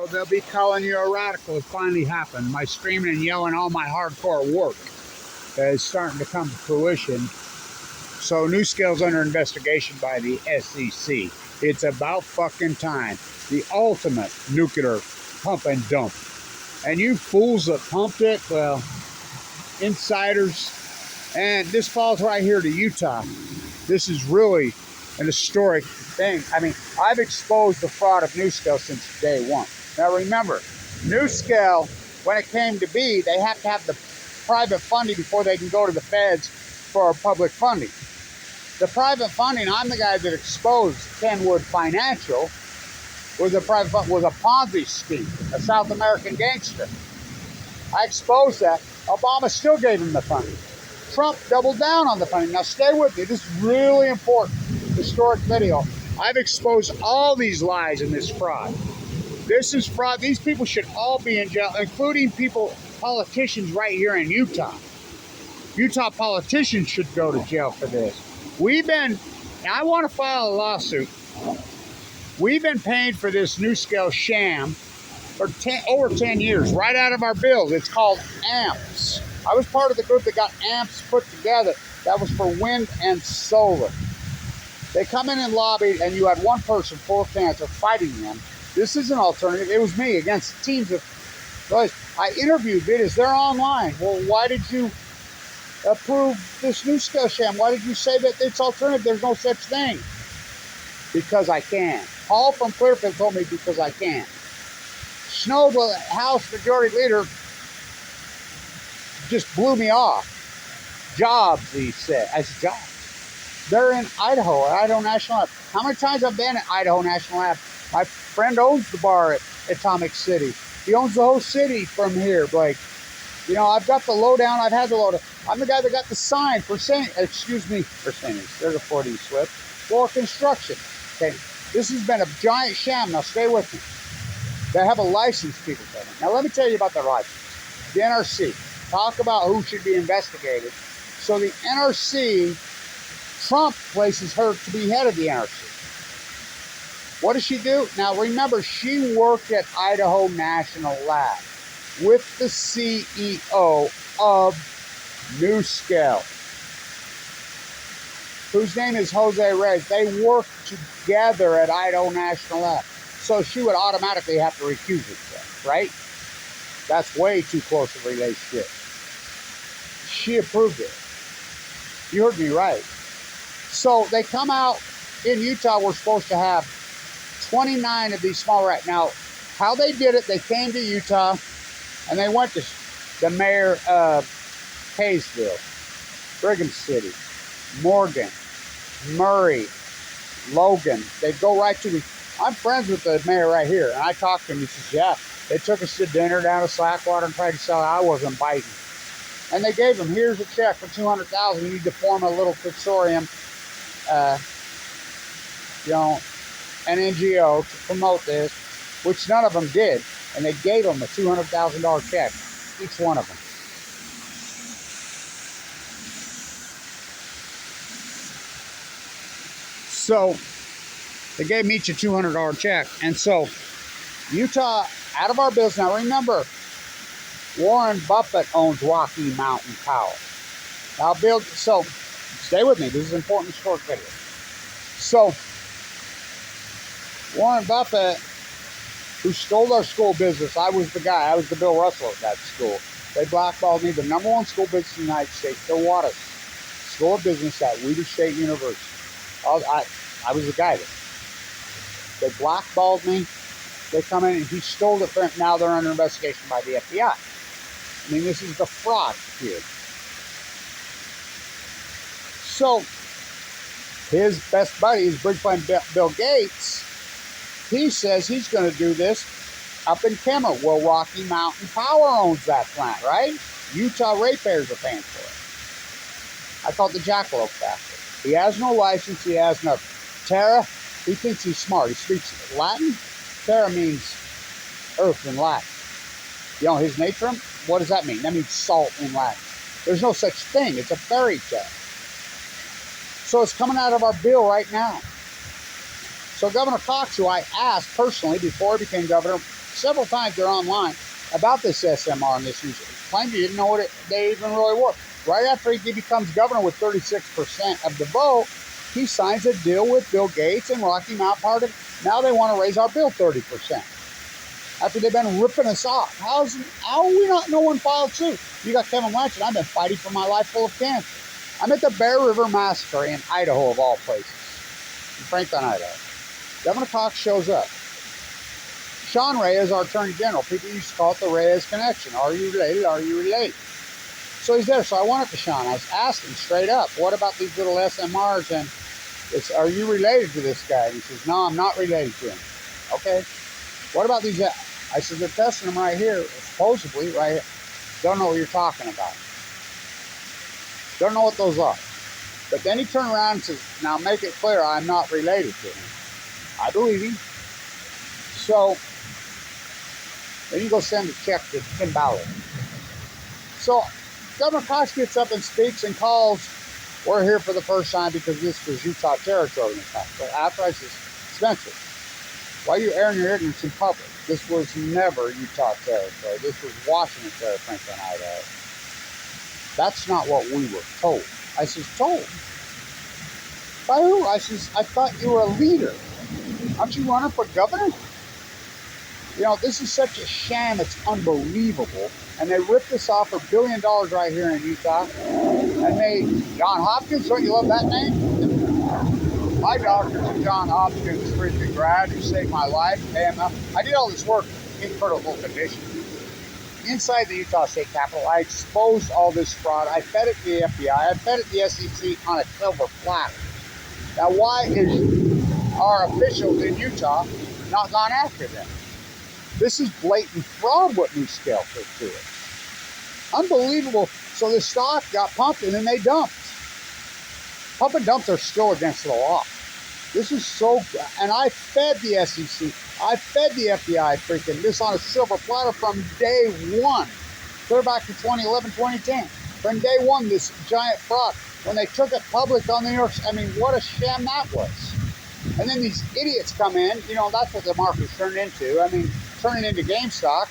Oh, they'll be calling you a radical. It finally happened. My screaming and yelling, all my hardcore work is starting to come to fruition. So Nuscale's under investigation by the SEC. It's about fucking time. The ultimate nuclear pump and dump. And you fools that pumped it, well, insiders. And this falls right here to Utah. This is really an historic thing. I mean, I've exposed the fraud of Nuscale since day one. Now remember, Nuscale, when it came to be, they have to have the private funding before they can go to the feds for public funding. The private funding, I'm the guy that exposed Kenwood Financial, was a Ponzi scheme, a South American gangster. I exposed that. Obama still gave him the funding. Trump doubled down on the funding. Now stay with me. This is really important. Historic video. I've exposed all these lies and this fraud. This is fraud. These people should all be in jail, including politicians right here in Utah. Utah politicians should go to jail for this. I want to file a lawsuit. We've been paying for this Nuscale sham for over 10 years, right out of our bills. It's called AMPS. I was part of the group that got AMPS put together. That was for wind and solar. They come in and lobbied, and you had one person full of cancer fighting them. This is an alternative. It was me against teams of guys. I interviewed videos. They're online. Well, why did you approve this Nuscale sham? Why did you say that it's alternative? There's no such thing. Because I can. Paul from Clearfield told me because I can. Snow, the House Majority Leader, just blew me off. Jobs, he said. I said, jobs. They're in Idaho, at Idaho National Lab. How many times I've been at Idaho National Lab? My friend owns the bar at Atomic City. He owns the whole city from here, Blake. You know, I've got the lowdown. I've had the lowdown. I'm the guy that got the sign for Mercedes. There's a 40 slip. For construction. Okay. This has been a giant sham. Now stay with me. They have a license, people tell me. Now let me tell you about the license. The NRC. Talk about who should be investigated. So the NRC, Trump places her to be head of the NRC. What does she do? Now remember, she worked at Idaho National Lab with the CEO of Nuscale, whose name is Jose Reyes. They worked together at Idaho National Lab. So she would automatically have to recuse herself, right? That's way too close a relationship. She approved it. You heard me right. So they come out in Utah. We're supposed to have 29 of these small rats. Now, how they did it, they came to Utah and they went to the mayor of Kaysville, Brigham City, Morgan, Murray, Logan. They go right to me. I'm friends with the mayor right here, and I talked to him. He says, yeah, they took us to dinner down to Slackwater and tried to sell it. I wasn't biting. And they gave him, here's a check for $200,000. You need to form a little consortium, an NGO to promote this, which none of them did. And they gave them a $200,000 check, each one of them. So they gave me each a $200 check. And so Utah, out of our bills. Now remember, Warren Buffett owns Rocky Mountain Power. Now so stay with me. This is an important short video. So Warren Buffett, who stole our school business, I was the guy. I was the Bill Russell at that school. They blackballed me. The #1 school business in the United States, the Wattis School of Business at Weeder State University. I was the guy there. They blackballed me. They come in and he stole it from him. Now they're under investigation by the FBI. I mean, this is the fraud here. So his best buddy, his bridge friend Bill Gates, he says he's going to do this up in Kemer. Well, Rocky Mountain Power owns that plant, right? Utah ratepayers are paying for it. I call it the Jackalope Factory. He has no license. He has nothing. Terra, he thinks he's smart. He speaks Latin. Terra means earth in Latin. You know his nature? What does that mean? That means salt in Latin. There's no such thing. It's a fairy tale. So it's coming out of our bill right now. So Governor Cox, who I asked personally before he became governor, several times they're online about this SMR and this research. Claimed he didn't know what they even really were. Right after he becomes governor with 36% of the vote, he signs a deal with Bill Gates and Rocky Mount Part of. Now they want to raise our bill 30%. After they've been ripping us off. How are we not? No one filed suit. You got Kevin Blanch, and I've been fighting for my life full of cancer. I'm at the Bear River Massacre in Idaho, of all places, in Franklin, Idaho. Governor Cox shows up. Sean Reyes, our Attorney General. People used to call it the Reyes Connection. Are you related? Are you related? So he's there. So I went up to Sean. I was asking straight up, what about these little SMRs? And are you related to this guy? And he says, no, I'm not related to him. Okay. What about these? I said, they're testing them right here, supposedly, right here. Don't know what you're talking about. Don't know what those are. But then he turned around and says, now make it clear, I'm not related to him. I believe him. So, then you go send a check to Tim Ballard. So, Governor Cox gets up and speaks and calls, we're here for the first time because this was Utah territory in the past. So after I says, Spencer, why are you airing your ignorance in public? This was never Utah territory. This was Washington territory, Franklin, Idaho. That's not what we were told. I says, told? By who? I says, I thought you were a leader. Aren't you running for governor? You know, this is such a sham, it's unbelievable. And they ripped us off for $1 billion right here in Utah. And they, John Hopkins, don't you love that name? My doctor's a John Hopkins freaking grad who saved my life. AML. I did all this work in critical condition. Inside the Utah State Capitol, I exposed all this fraud. I fed it to the FBI. I fed it to the SEC on a silver platter. Now, why is our officials in Utah not gone after them? This is blatant fraud what Nuscale took to it. Unbelievable. So the stock got pumped and then they dumped. Pump and dumps are still against the law. This is so, and I fed the SEC, I fed the FBI freaking this on a silver platter from day one. Clear back to 2011, 2010. From day one, this giant fraud. When they took it public on the New York, I mean, what a sham that was. And then these idiots come in, you know, that's what the market's turned into. I mean, turning into GameStop.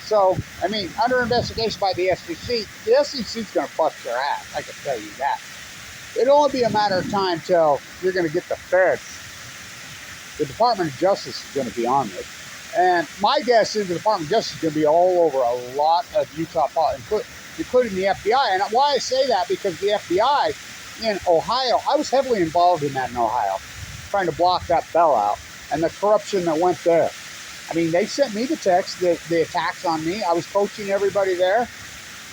So, I mean, under investigation by the SEC is going to bust their ass. I can tell you that. It'll only be a matter of time till you're going to get the feds. The Department of Justice is going to be on this. And my guess is the Department of Justice is going to be all over a lot of Utah politics, including the FBI. And why I say that, because the FBI in Ohio, I was heavily involved in that in Ohio, trying to block that bell out and the corruption that went there. I mean, they sent me the text, the attacks on me. I was coaching everybody there.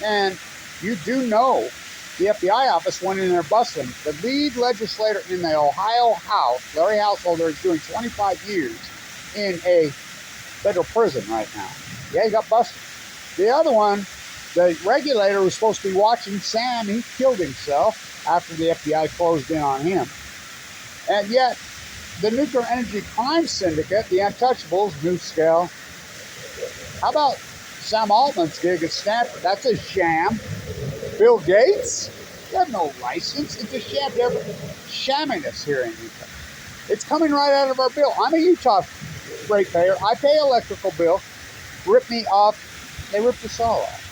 And you do know the FBI office went in there busting. The lead legislator in the Ohio House, Larry Householder, is doing 25 years in a federal prison right now. Yeah, he got busted. The other one, the regulator was supposed to be watching Sam. He killed himself after the FBI closed in on him. And yet, the Nuclear Energy Crime Syndicate, the Untouchables, Nuscale. How about Sam Altman's gig at Stanford? That's a sham. Bill Gates? They have no license. It's a sham. They're shamming us here in Utah. It's coming right out of our bill. I'm a Utah ratepayer. I pay electrical bill. Rip me off. They ripped us all off.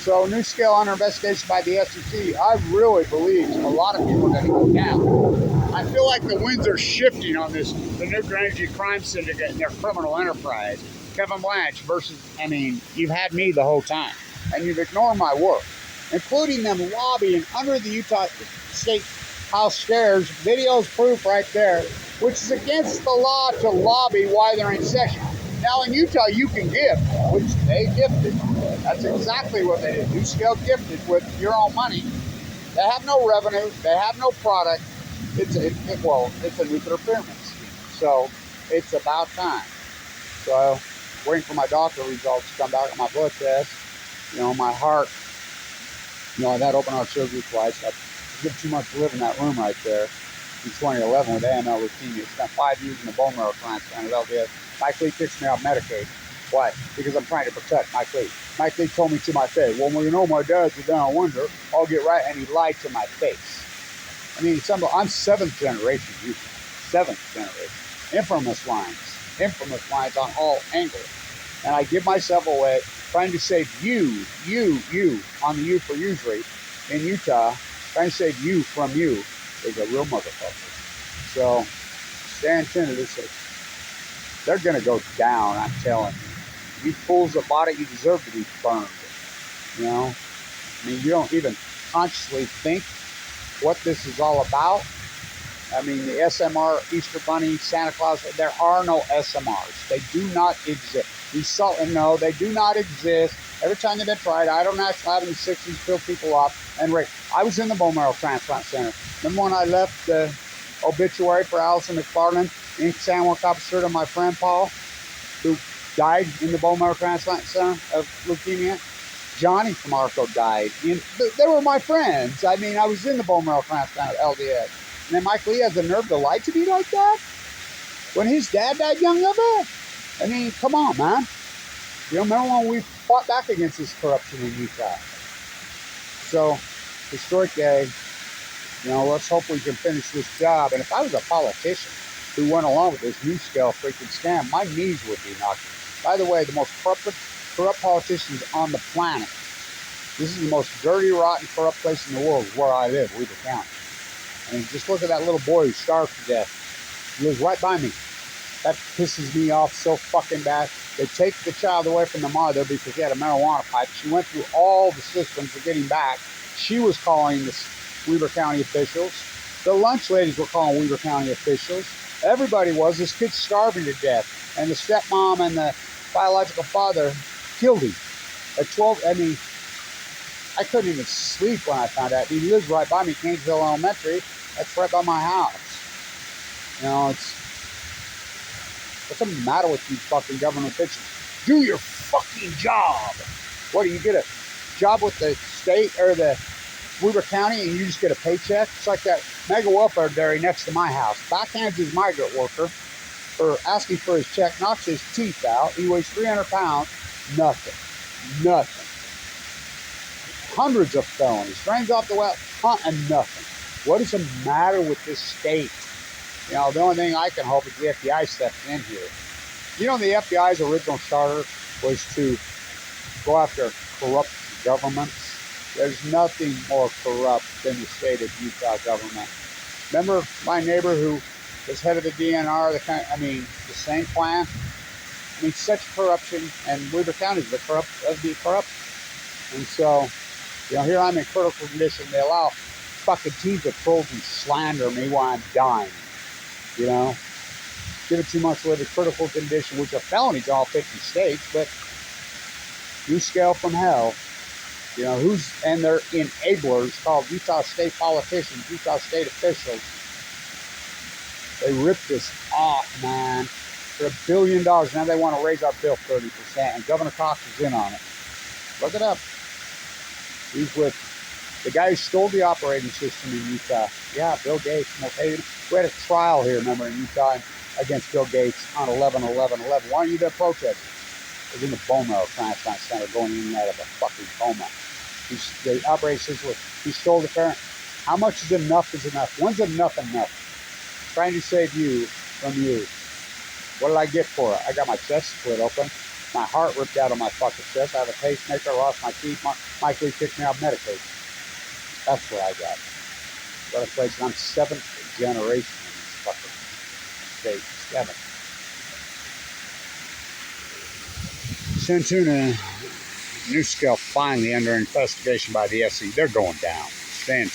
So, Nuscale under investigation by the SEC. I really believe a lot of people are going to go down. I feel like the winds are shifting on this, the Nuclear Energy Crime Syndicate and their criminal enterprise. Kevin Blanch versus, I mean, you've had me the whole time. And you've ignored my work, including them lobbying under the Utah State House stairs. Videos proof right there, which is against the law to lobby while they're in session. Now in Utah, you can gift, which they gifted. That's exactly what they did. Nuscale gifted with your own money. They have no revenue. They have no product. It's a nuclear pyramid scheme. So it's about time. So waiting for my doctor results to come back on my blood test. You know, my heart, you know, I've had open heart surgery twice. I did too much to live in that room right there in 2011 with AML leukemia. Spent 5 years in the bone marrow transplant at LDS. Mike Lee kicks me off Medicaid. Why? Because I'm trying to protect Mike Lee. Mike Lee told me to my face, well, you know, my dad's a down window. I'll get right. And he lied to my face. I mean, I'm 7th generation Utah. 7th generation. Infamous lines. infamous lines on all angles. And I give myself away trying to save you, on the U for usury in Utah, trying to save you from you is a real motherfucker. So, stand tuned. They're going to go down, I'm telling you. You fools that bought it, you deserve to be burned. You know? I mean, you don't even consciously think what this is all about. I mean, the SMR, Easter Bunny, Santa Claus, there are no SMRs. They do not exist. No, they do not exist. Every time they've been tried, Idle National Avenue 60s fill people up and rape. I was in the bone marrow transplant center. Remember when I left the obituary for Allison McFarland in San Juan Capistrano, my friend Paul, who died in the bone marrow transplant center of leukemia? Johnny from Arco died. They were my friends. I mean, I was in the bone marrow transplant at LDS. And then Mike Lee has the nerve to lie to me like that? When his dad died young of it? I mean, come on, man. You know, remember when we fought back against this corruption in Utah? So, historic day. You know, let's hope we can finish this job. And if I was a politician who went along with this Nuscale freaking scam, my knees would be knocked. By the way, the most corrupt politicians on the planet. This is the most dirty, rotten, corrupt place in the world where I live, Weber County. I mean, just look at that little boy who starved to death. He lives right by me. That pisses me off so fucking bad. They take the child away from the mother because she had a marijuana pipe. She went through all the systems to get him back. She was calling the Weber County officials. The lunch ladies were calling Weber County officials. Everybody was. This kid's starving to death. And the stepmom and the biological father killed him. At 12, I mean, I couldn't even sleep when I found out. He lives right by me, Kingsville Elementary. That's right by my house. You know, what's the matter with you fucking government officials? Do your fucking job. What, do you get a job with the state or the Weber County and you just get a paycheck? It's like that mega welfare dairy next to my house. Backhands his migrant worker for asking for his check, knocks his teeth out. He weighs 300 pounds. Nothing. Hundreds of felonies. Drains off the well, and nothing. What is the matter with this state? You know, the only thing I can hope is the FBI steps in here. You know, the FBI's original charter was to go after corrupt governments. There's nothing more corrupt than the state of Utah government. Remember my neighbor who was head of the DNR, the same plan? I mean, such corruption, and Weber County is the corrupt of the corrupt. And so, you know, here I'm in critical condition. They allow fucking team patrols and slander me while I'm dying. You know, give it 2 months to live in critical condition, which are felonies in all 50 states, but Nuscale from hell. You know, and their enablers called Utah state politicians, Utah state officials. They ripped us off, man, for $1 billion. Now they want to raise our bill 30%, and Governor Cox is in on it. Look it up. He's with the guy who stole the operating system in Utah. Yeah, Bill Gates. We had a trial here, remember, in Utah against Bill Gates on 11/11/11. Why aren't you there protesting? I was in the bone marrow transplant center going in and out of a fucking coma. The operating system, he stole the current. How much is enough is enough? When's enough enough? Trying to save you from you. What did I get for it? I got my chest split open. My heart ripped out of my fucking chest. I have a pacemaker, lost my teeth. Mike Lee kicked me out of medication. That's what I got. What a place. I'm 7th generation in this fucking state. 7th. Santuna, Nuscale finally under investigation by the SC. They're going down. Stand tuned.